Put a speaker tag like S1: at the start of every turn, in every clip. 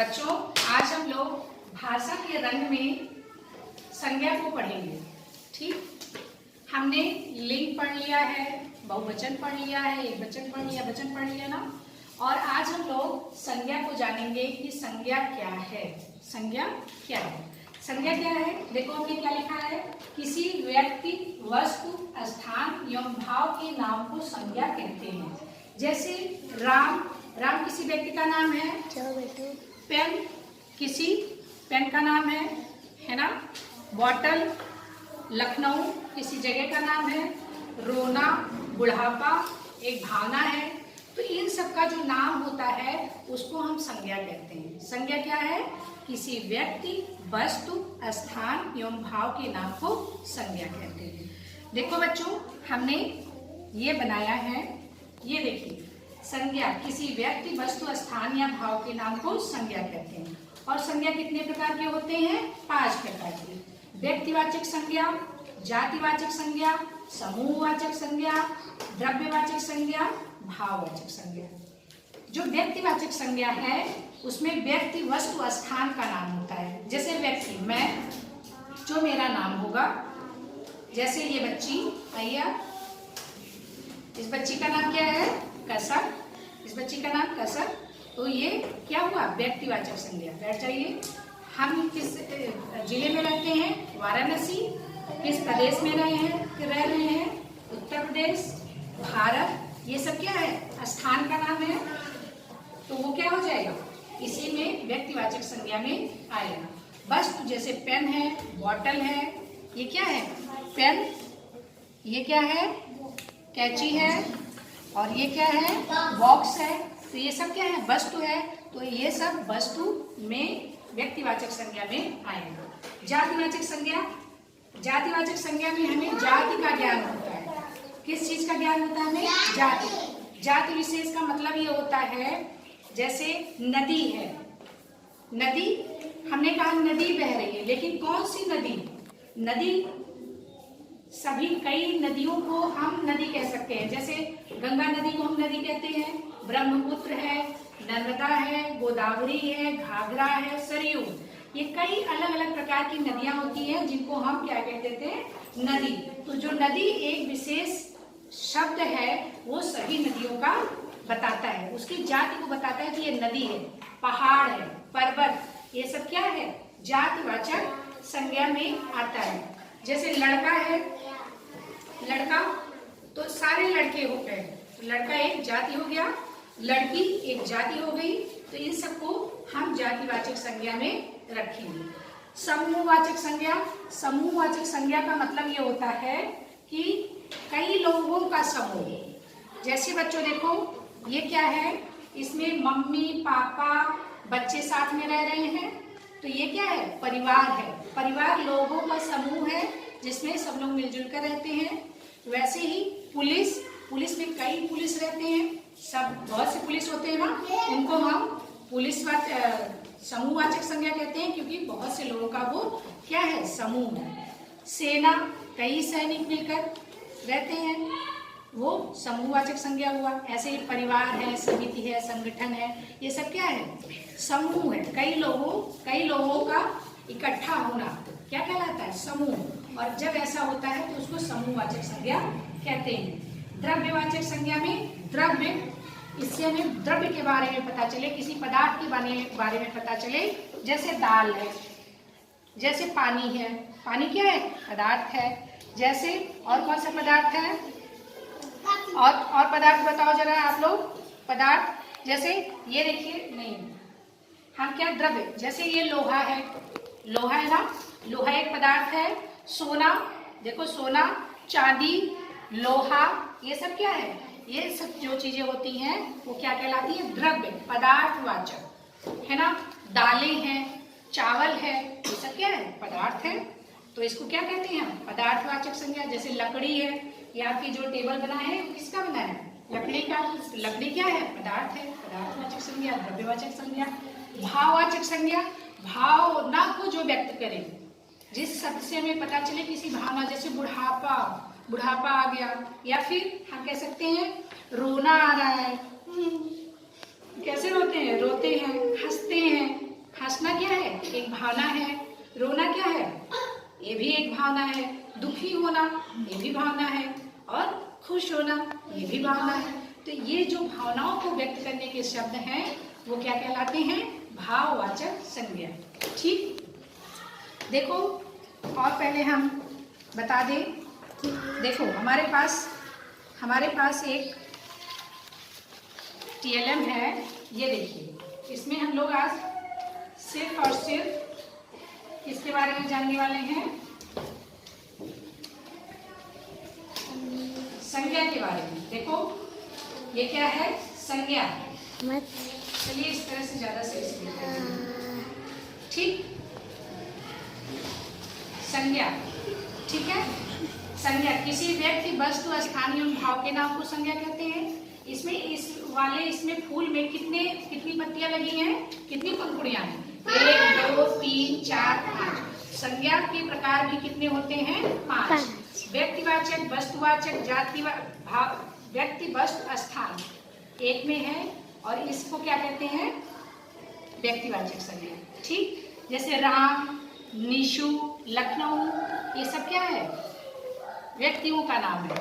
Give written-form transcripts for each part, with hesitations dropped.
S1: बच्चों, आज हम लोग भाषा के रंग में संज्ञा को पढ़ेंगे। ठीक, हमने लिंग पढ़ लिया है, बहुवचन पढ़ लिया है, एकवचन पढ़ लिया, वचन पढ़ लिया ना। और आज हम लोग संज्ञा को जानेंगे कि संज्ञा क्या है। संज्ञा क्या है? संज्ञा क्या है? देखो हमने क्या लिखा है, किसी व्यक्ति, वस्तु, स्थान एवं भाव के नाम को संज्ञा कहते हैं। जैसे राम, राम किसी व्यक्ति का नाम है। पेन किसी पेन का नाम है ना। बॉटल लखनऊ किसी जगह का नाम है। रोना बुढ़ापा एक भावना है। तो इन सब का जो नाम होता है उसको हम संज्ञा कहते हैं। संज्ञा क्या है? किसी व्यक्ति, वस्तु, स्थान एवं भाव के नाम को संज्ञा कहते हैं। देखो बच्चों, हमने ये बनाया है, ये देखिए, संज्ञा किसी व्यक्ति, वस्तु, स्थान या भाव के नाम को संज्ञा कहते हैं। और संज्ञा कितने प्रकार के होते हैं? 5 प्रकार के। व्यक्तिवाचक संज्ञा, जातिवाचक संज्ञा, समूहवाचक संज्ञा, द्रव्यवाचक संज्ञा, भाववाचक संज्ञा। जो व्यक्तिवाचक संज्ञा है उसमें व्यक्ति, वस्तु, स्थान का नाम होता है। जैसे व्यक्ति, मैं, जो मेरा नाम होगा। जैसे ये बच्ची आइया, इस बच्ची का नाम क्या है? कसर। इस बच्ची का नाम कसर। तो ये क्या हुआ? व्यक्तिवाचक संज्ञा। बैठ जाइए। हम किस जिले में रहते हैं? वाराणसी। किस प्रदेश में रह रहे हैं? उत्तर प्रदेश, भारत। ये सब क्या है? स्थान का नाम है। तो वो क्या हो जाएगा? इसी में व्यक्तिवाचक संज्ञा में आएगा। वस्तु जैसे पेन है, बॉटल है। ये क्या है? पेन। ये क्या है? कैंची है। और ये क्या है? बॉक्स है। तो ये सब क्या है? वस्तु है। तो ये सब वस्तु में व्यक्तिवाचक संज्ञा में आएगा। जातिवाचक संज्ञा, जातिवाचक संज्ञा में हमें जाति का ज्ञान होता है। किस चीज का ज्ञान होता है हमें? जाति। जाति विशेष का मतलब ये होता है, जैसे नदी है। नदी, हमने कहा नदी बह रही है, लेकिन कौन सी नदी? नदी सभी, कई नदियों को हम नदी कह सकते हैं। जैसे गंगा नदी को हम नदी कहते हैं, ब्रह्मपुत्र है, नर्मदा है, गोदावरी है, घाघरा है, सरयू। ये कई अलग अलग प्रकार की नदियां होती हैं जिनको हम क्या कहते थे? नदी। तो जो नदी एक विशेष शब्द है वो सभी नदियों का बताता है, उसकी जाति को बताता है कि ये नदी है, पहाड़ है, पर्वत। ये सब क्या है? जातिवाचक संज्ञा में आता है। जैसे लड़का है, लड़का तो सारे लड़के होते हैं। तो लड़का एक जाति हो गया, लड़की एक जाति हो गई। तो इन सबको हम जातिवाचक संज्ञा में रखेंगे। समूहवाचक संज्ञा, समूहवाचक संज्ञा का मतलब ये होता है कि कई लोगों का समूह। जैसे बच्चों देखो, ये क्या है? इसमें मम्मी, पापा, बच्चे साथ में रह रहे हैं। तो ये क्या है? परिवार है। परिवार लोगों का समूह है जिसमें सब लोग मिलजुल कर रहते हैं। वैसे ही पुलिस, पुलिस में कई पुलिस रहते हैं, सब बहुत से पुलिस होते हैं ना, उनको हम पुलिस समूहवाचक संज्ञा कहते हैं, क्योंकि बहुत से लोगों का वो क्या है? समूह है। सेना, कई सैनिक मिलकर रहते हैं, वो समूहवाचक संज्ञा हुआ। ऐसे ही परिवार है, समिति है, संगठन है, ये सब क्या है? समूह है। कई लोगों का इकट्ठा होना क्या कहलाता है? समूह। और जब ऐसा होता है तो उसको समूहवाचक संज्ञा कहते हैं। द्रव्यवाचक संज्ञा में द्रव्य, इससे हमें द्रव्य के बारे में पता चले, किसी पदार्थ के बारे में पता चले। जैसे दाल है, जैसे पानी है। पानी क्या है? पदार्थ है। जैसे और कौन सा पदार्थ है? और पदार्थ बताओ जरा आप लोग। पदार्थ जैसे ये देखिए, नहीं हम क्या? द्रव्य। जैसे ये लोहा है, लोहा है ना, लोहा एक पदार्थ है। सोना, देखो सोना, चांदी, लोहा, ये सब क्या है? ये सब जो चीजें होती हैं वो क्या कहलाती है? द्रव्य, पदार्थवाचक है ना। दालें हैं, चावल है, ये सब क्या है? पदार्थ है। तो इसको क्या कहते हैं? पदार्थवाचक संज्ञा। जैसे लकड़ी है, ये आपकी जो टेबल बना है किसका बना है? लकड़ी का। लकड़ी क्या है? पदार्थ है। पदार्थवाचक संज्ञा, द्रव्यवाचक संज्ञा। भाववाचक संज्ञा, भावना को जो व्यक्त करे, जिस शब्द से हमें पता चले किसी भावना। जैसे बुढ़ापा, बुढ़ापा आ गया। या फिर हम कह सकते हैं रोना आ रहा है, कैसे रोते हैं? रोते हैं, हंसते हैं, हंसना क्या है? एक भावना है। रोना क्या है? ये भी एक भावना है। दुखी होना ये भी भावना है, और खुश होना ये भी भावना है। तो ये जो भावनाओं को व्यक्त करने के शब्द हैं वो क्या कहलाते हैं? भाववाचक संज्ञा। ठीक, देखो और पहले हम बता दें, देखो हमारे पास एक TLM है, ये देखिए, इसमें हम लोग आज सिर्फ और सिर्फ किसके बारे में जानने वाले हैं? संज्ञा के बारे में। देखो ये क्या है? संज्ञा। चलिए इस तरह से ज्यादा सही है। ठीक, संज्ञा, ठीक है। संज्ञा किसी व्यक्ति, वस्तु, स्थान या भाव के नाम को संज्ञा कहते हैं। इसमें फूल में कितनी पत्तियां लगी हैं? कितनी पंखुड़ियां हैं? 1 2 3 4 5। संज्ञा के प्रकार भी कितने होते हैं? 5। व्यक्तिवाचक, वस्तुवाचक, भाव, व्यक्ति, वस्तु, स्थान एक में है, और इसको क्या कहते हैं? व्यक्तिवाचक संज्ञा। ठीक, जैसे राम, निशु, लखनऊ, ये सब क्या है? व्यक्तियों का नाम है,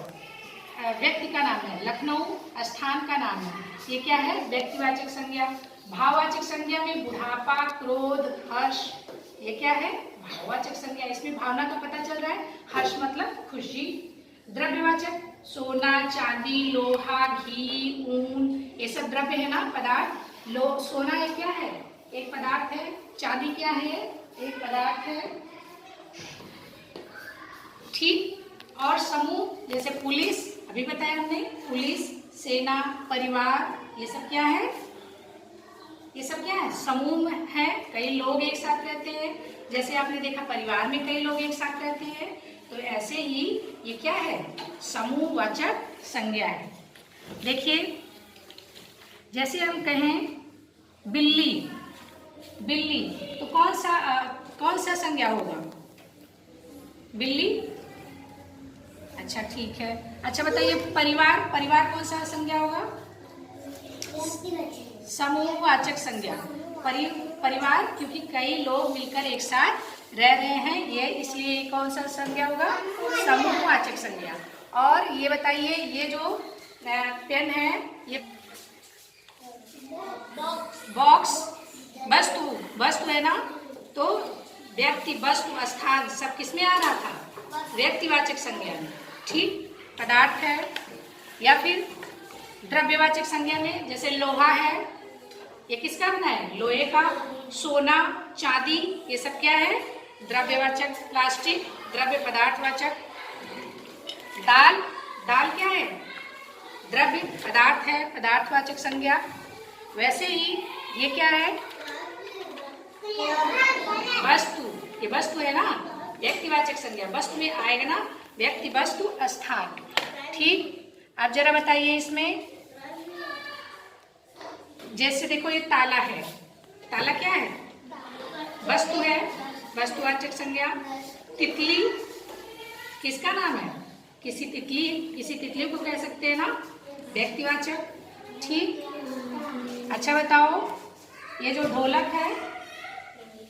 S1: व्यक्ति का नाम है। लखनऊ स्थान का नाम है, ये क्या है? व्यक्तिवाचक संज्ञा। भाववाचक संज्ञा में बुढ़ापा, क्रोध, हर्ष, ये क्या है? भाववाचक संज्ञा। इसमें भावना का पता चल रहा है। हर्ष मतलब खुशी। द्रव्यवाचक सोना, चांदी, लोहा, घी, ऊन, ये सब द्रव्य है ना, पदार्थ। सोना एक क्या है? एक पदार्थ है। चांदी क्या है? एक पदार्थ है। ठीक, और समूह जैसे पुलिस, अभी बताया हमने, पुलिस, सेना, परिवार, ये सब क्या है? ये सब क्या है? समूह है। कई लोग एक साथ रहते हैं, जैसे आपने देखा परिवार में कई लोग एक साथ रहते हैं, तो ऐसे ही ये क्या है? समूहवाचक संज्ञा है। देखिए जैसे हम कहें बिल्ली, बिल्ली, तो कौन सा संज्ञा होगा? बिल्ली। अच्छा ठीक है। अच्छा बताइए परिवार, परिवार कौन सा संज्ञा होगा? समूहवाचक संज्ञा। परिवार क्योंकि कई लोग मिलकर एक साथ रह रहे हैं, ये इसलिए कौन सा संज्ञा होगा? समूहवाचक संज्ञा। और ये बताइए, ये जो पेन है, ये बॉक्स, वस्तु है ना, तो व्यक्ति, वस्तु, स्थान सब किसमें आ रहा था? व्यक्तिवाचक संज्ञा में। ठीक, पदार्थ है। या फिर द्रव्यवाचक संज्ञा में जैसे लोहा है, ये किसका बना है? लोहे का। सोना, चांदी, ये सब क्या है? द्रव्यवाचक। प्लास्टिक द्रव्य पदार्थवाचक। दाल, दाल क्या है? द्रव्य पदार्थ है, पदार्थवाचक संज्ञा। वैसे ही ये क्या है? वस्तु, ये वस्तु है ना, व्यक्तिवाचक संज्ञा। वस्तु में आएगा ना व्यक्ति, वस्तु, स्थान। ठीक, अब जरा बताइए इसमें, जैसे देखो ये ताला है, ताला क्या है? वस्तु है, वस्तुवाचक संज्ञा। तितली किसका नाम है? किसी तितली को कह सकते हैं ना, व्यक्तिवाचक। ठीक, अच्छा बताओ, ये जो ढोलक है,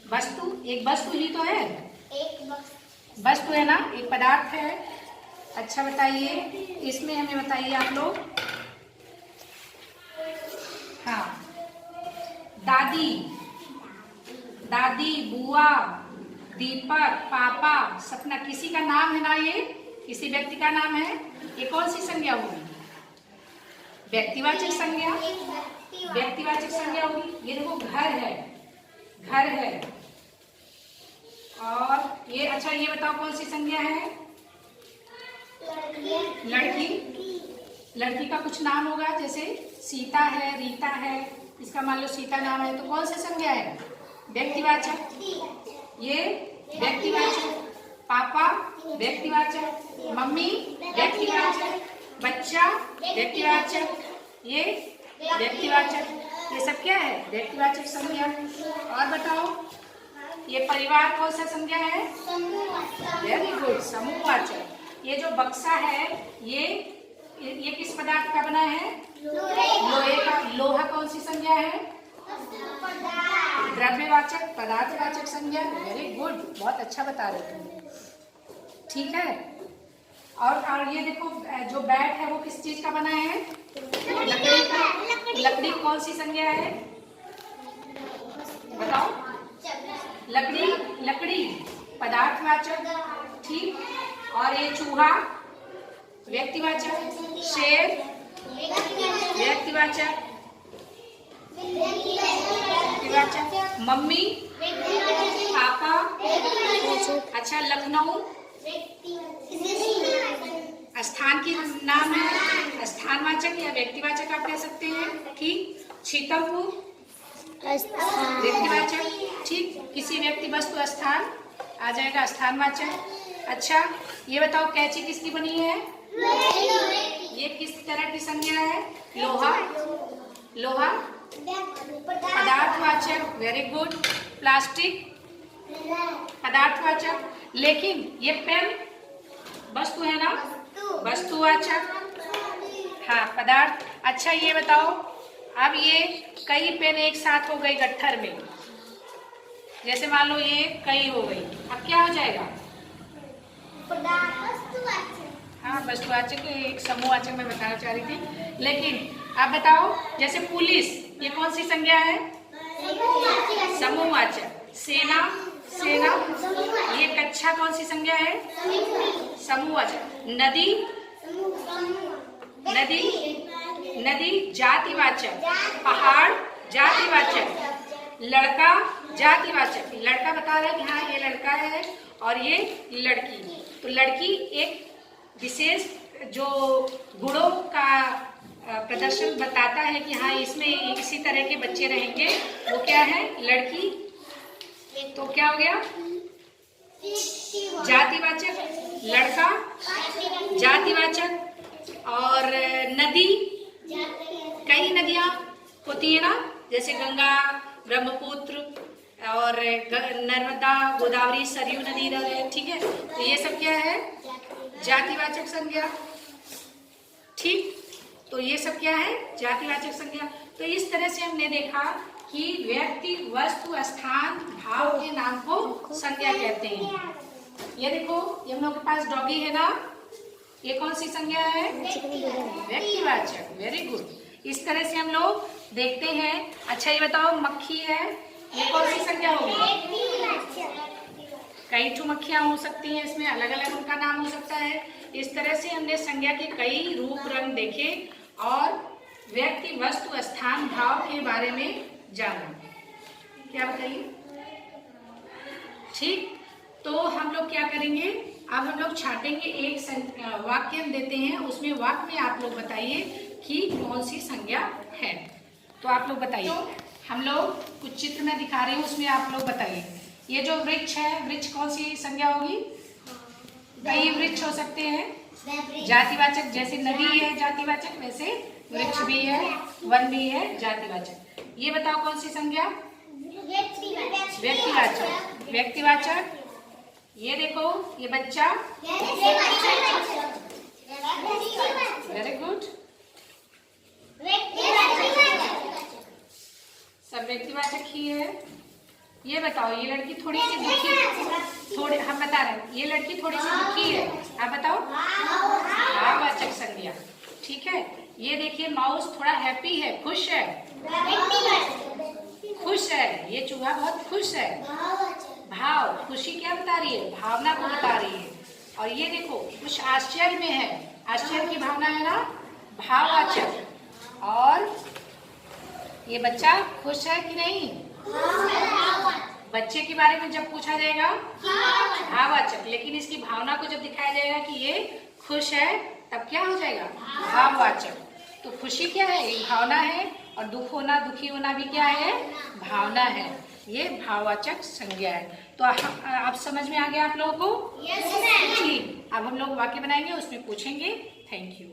S1: वस्तु, एक वस्तु ही तो है, वस्तु है ना, एक पदार्थ है। अच्छा बताइए, इसमें हमें बताइए आप लोग, हाँ, दादी, दादी, बुआ, दीपक, पापा, सपना, किसी का नाम है ना, ये किसी व्यक्ति का नाम है, ये कौन सी संज्ञा होगी? व्यक्तिवाचक संज्ञा, व्यक्तिवाचक संज्ञा होगी। ये देखो घर है, घर है। और ये, अच्छा ये बताओ कौन सी संज्ञा है? लड़की, लड़की का कुछ नाम होगा, जैसे सीता है, रीता है, इसका मान लो सीता नाम है, तो कौन सा संज्ञा है? व्यक्तिवाचक। ये व्यक्तिवाचक। पापा व्यक्तिवाचक, मम्मी व्यक्तिवाचक, बच्चा व्यक्तिवाचक, ये व्यक्तिवाचक। ये सब क्या है? व्यक्तिवाचक संज्ञा। और बताओ, ये परिवार कौन सा संज्ञा है? वेरी गुड, समूहवाचक। ये जो बक्सा है, ये किस पदार्थ का बना है? लोहे का। लोहा कौन सी संज्ञा है? द्रव्यवाचक, पदार्थवाचक संज्ञा। वेरी गुड, बहुत अच्छा बता रहे तुम। ठीक है। और ये देखो जो बैट है वो किस चीज का बना है? लकड़ी का। लकड़ी कौन सी संज्ञा है बताओ? लकड़ी, लकड़ी पदार्थवाचक। ठीक। और ये चूहा व्यक्तिवाचक, शेर व्यक्तिवाचक, मम्मी, पापा। अच्छा, लखनऊ स्थान की नाम है, स्थानवाचक या व्यक्तिवाचक आप कह सकते हैं। ठीक। छीतमपुर व्यक्तिवाचक। ठीक। किसी व्यक्ति वस्तु स्थान आ जाएगा स्थानवाचक। अच्छा, ये बताओ कैंची किसकी बनी है? ये किस तरह की संज्ञा है? लोहा, लोहा पदार्थवाचक। Very good. प्लास्टिक पदार्थवाचक। लेकिन ये पेन वस्तु है ना, वस्तुवाचक। हाँ, पदार्थ। अच्छा, ये बताओ अब ये कई पेन एक साथ हो गई गट्ठर में, जैसे मान लो ये कई हो गई, अब क्या हो जाएगा? हाँ, वस्तुवाचक एक समूहवाचक में बताना चाह रही थी। लेकिन आप बताओ, जैसे पुलिस ये कौन सी संज्ञा है? समूहवाचक। सेना, सेना ये कक्षा कौन सी संज्ञा है? समूहवाचक। नदी, नदी, नदी जातिवाचक। पहाड़ जातिवाचक। लड़का जातिवाचक। लड़का बता रहा है कि हाँ ये लड़का है और ये लड़की। तो लड़की एक विशेष जो गुणों का प्रदर्शन बताता है कि हाँ इसमें इसी तरह के बच्चे रहेंगे, वो क्या है? लड़की। तो क्या हो गया? जातिवाचक। लड़का जातिवाचक। और नदी, कई नदियां होती है ना, जैसे गंगा, ब्रह्मपुत्र और नर्मदा, गोदावरी, सरयू नदी इधर है। ठीक है, तो ये सब क्या है? जातिवाचक संज्ञा। ठीक। तो ये सब क्या है? जातिवाचक संज्ञा। तो इस तरह से हमने देखा कि व्यक्ति, वस्तु, स्थान, भाव के नाम को संज्ञा कहते हैं। ये देखो, ये हम लोग के पास डॉगी है ना, ये कौन सी संज्ञा है? व्यक्तिवाचक। Very good. इस तरह से हम लोग देखते हैं। अच्छा, ये बताओ मक्खी है, ये कौन सी संज्ञा होगी? कई ठो मक्खियां हो सकती हैं, इसमें अलग अलग उनका नाम हो सकता है। इस तरह से हमने संज्ञा के कई रूप रंग देखे और व्यक्ति, वस्तु, स्थान, भाव के बारे में जाना। क्या बताइए? ठीक। तो हम लोग क्या करेंगे, अब हम लोग छाटेंगे। एक वाक्य हम देते हैं, उसमें वाक्य में आप लोग बताइए कि कौन सी संज्ञा है। तो आप लोग बताइए। हम लोग कुछ चित्र में दिखा रहे हैं, उसमें आप लोग बताइए। ये जो वृक्ष है, वृक्ष कौन सी संज्ञा होगी? कई वृक्ष हो सकते हैं जातिवाचक, जैसे नदी है जातिवाचक, वैसे वृक्ष भी है, वन भी है जातिवाचक। ये बताओ कौन सी संज्ञा? व्यक्तिवाचक। व्यक्तिवाचक। ये देखो, ये बच्चा, वेरी गुड, सब व्यक्तिवाचक ही है। ये बताओ, ये लड़की थोड़ी सी दुखी, थोड़े हम बता रहे हैं, ये लड़की थोड़ी सी दुखी है, आप बताओ? भाववाचक संज्ञा। ठीक है। ये देखिए, माउस थोड़ा हैप्पी है, खुश है, खुश है। ये चूहा बहुत खुश है, भाव। खुशी क्या बता रही है? भावना को बता रही है। और ये देखो, कुछ आश्चर्य में है, आश्चर्य की भावना है ना, भाववाचक। और ये बच्चा खुश है कि नहीं? बच्चे के बारे में जब पूछा जाएगा भाववाचक, लेकिन इसकी भावना को जब दिखाया जाएगा कि ये खुश है, तब क्या हो जाएगा? भाववाचक। तो खुशी क्या है? एक भावना है, और दुख होना, दुखी होना भी क्या है? भावना है। ये भाववाचक संज्ञा है। तो आप समझ में आ गया आप लोगों को? ठीक। अब हम लोग वाक्य बनाएंगे, उसमें पूछेंगे। Thank you.